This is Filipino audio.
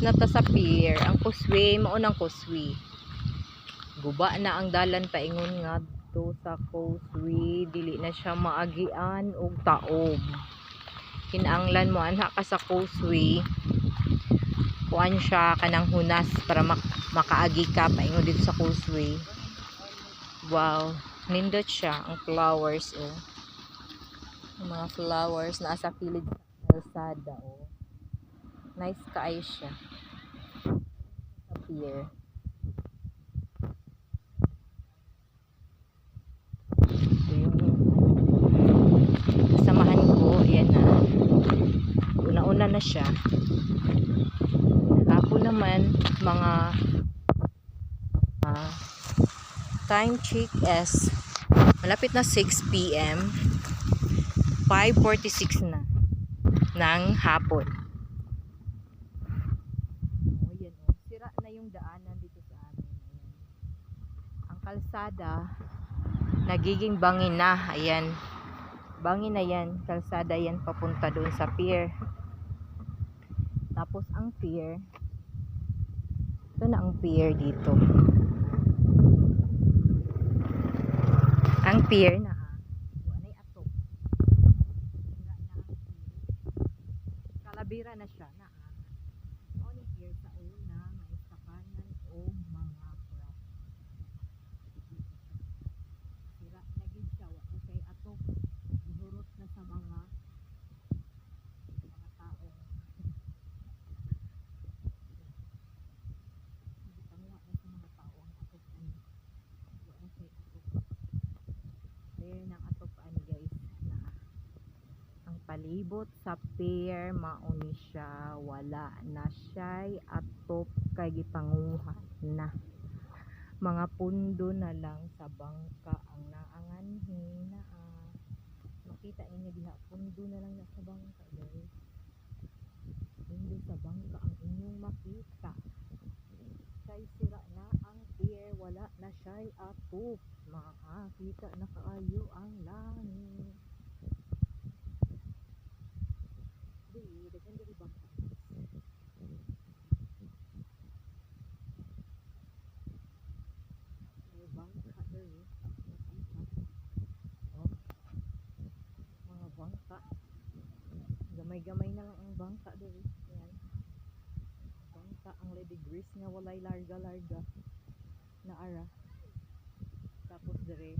na ta sa pier. Ang kuswi, maunang kuswi. Guba na ang dalan paingon nga to sa kuswi. Dili na siya maagian og taob. Kinanglan mo anha ka sa kuswi. Kuan siya kanang hunas para makaagi ka paingon dito sa kuswi. Wow, nindot siya ang flowers oh. Yung mga flowers na sa kilid sa kalsada oh. Nice kaayo siya. Sa pier. Ito yung kasamahan ko. Ayan na. Una-una na siya. Ako naman mga time check is malapit na 6 PM. 5:46 na ng hapon. Oh, yan oh. Sira na yung daanan dito sa amin. Ayan. Ang kalsada nagiging bangin na. Ayan. Bangin na yan. Kalsada yan papunta doon sa pier. Tapos ang pier. Ito na ang pier dito. Ang pier na wala na ato. Sira na ang pier. Kalabira na siya na on pier sa una may sakanan o mga crop. Sira na gid siya wa kay ato. Gihurot na sa mga tao. Gitangwa na sa mga tao ang ato ani. Wa kay ato. Pier ng ato ani guys na ang palibot sa pier mauni siya wala na siya'y atop kay gipanguhan na mga pundo na lang sa bangka ang naanganhin na makita ninyo diha pundo na lang na sa bangka guys. Pundo sa bangka ang inyong makita kay sira na ang pier wala na siya'y atop makita na kaayo ang langit. Dagan diri bangka. May bangka diri. Oh. Mga bangka. Gamay-gamay na lang ang bangka diri. Ayan. Bangka ang Lady Grace nga walay larga-larga na ara. Tapos diri